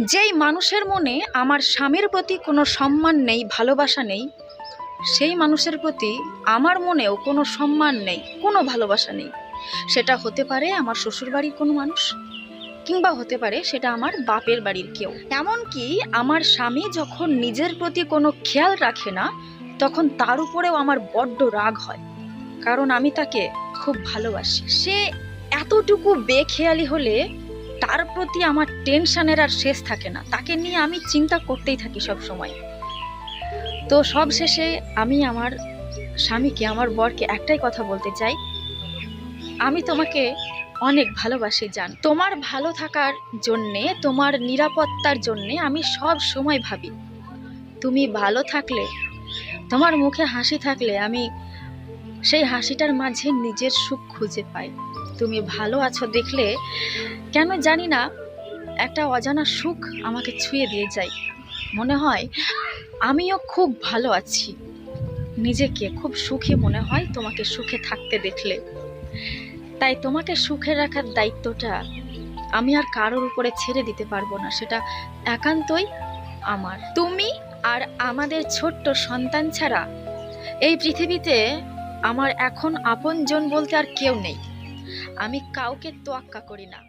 যেই মানুষের মনে আমার স্বামীর প্রতি কোনো সম্মান নেই, ভালোবাসা নেই, সেই মানুষের প্রতি আমার মনেও কোনো সম্মান নেই, কোনো ভালোবাসা নেই। সেটা হতে পারে আমার শ্বশুরবাড়ির কোনো মানুষ, কিংবা হতে পারে সেটা আমার বাপের বাড়ির কেউ। এমনকি আমার স্বামী যখন নিজের প্রতি কোনো খেয়াল রাখে না, তখন তার উপরেও আমার বড্ড রাগ হয়, কারণ আমি তাকে খুব ভালোবাসি। সে এতটুকু বেখেয়ালি হলে তার প্রতি আমার টেনশনের আর শেষ থাকে না, তাকে নিয়ে আমি চিন্তা করতেই থাকি সব সময়। তো সব শেষে আমি আমার স্বামীকে, আমার বরকে একটাই কথা বলতে চাই, আমি তোমাকে অনেক ভালোবাসি জান। তোমার ভালো থাকার জন্যে, তোমার নিরাপত্তার জন্যে আমি সব সময় ভাবি। তুমি ভালো থাকলে, তোমার মুখে হাসি থাকলে আমি সেই হাসিটার মাঝে নিজের সুখ খুঁজে পাই। তুমি ভালো আছো দেখলে কেন জানি না একটা অজানা সুখ আমাকে ছুঁয়ে দিয়ে যায়। মনে হয় আমিও খুব ভালো আছি, নিজেকে খুব সুখী মনে হয় তোমাকে সুখে থাকতে দেখলে। তাই তোমাকে সুখে রাখার দায়িত্বটা আমি আর কারোর উপরে ছেড়ে দিতে পারবো না, সেটা একান্তই আমার। তুমি আর আমাদের ছোট্ট সন্তান ছাড়া এই পৃথিবীতে আমার এখন আপনজন বলতে আর কেউ নেই। আমি কাউকে তোয়াক্কা করি না।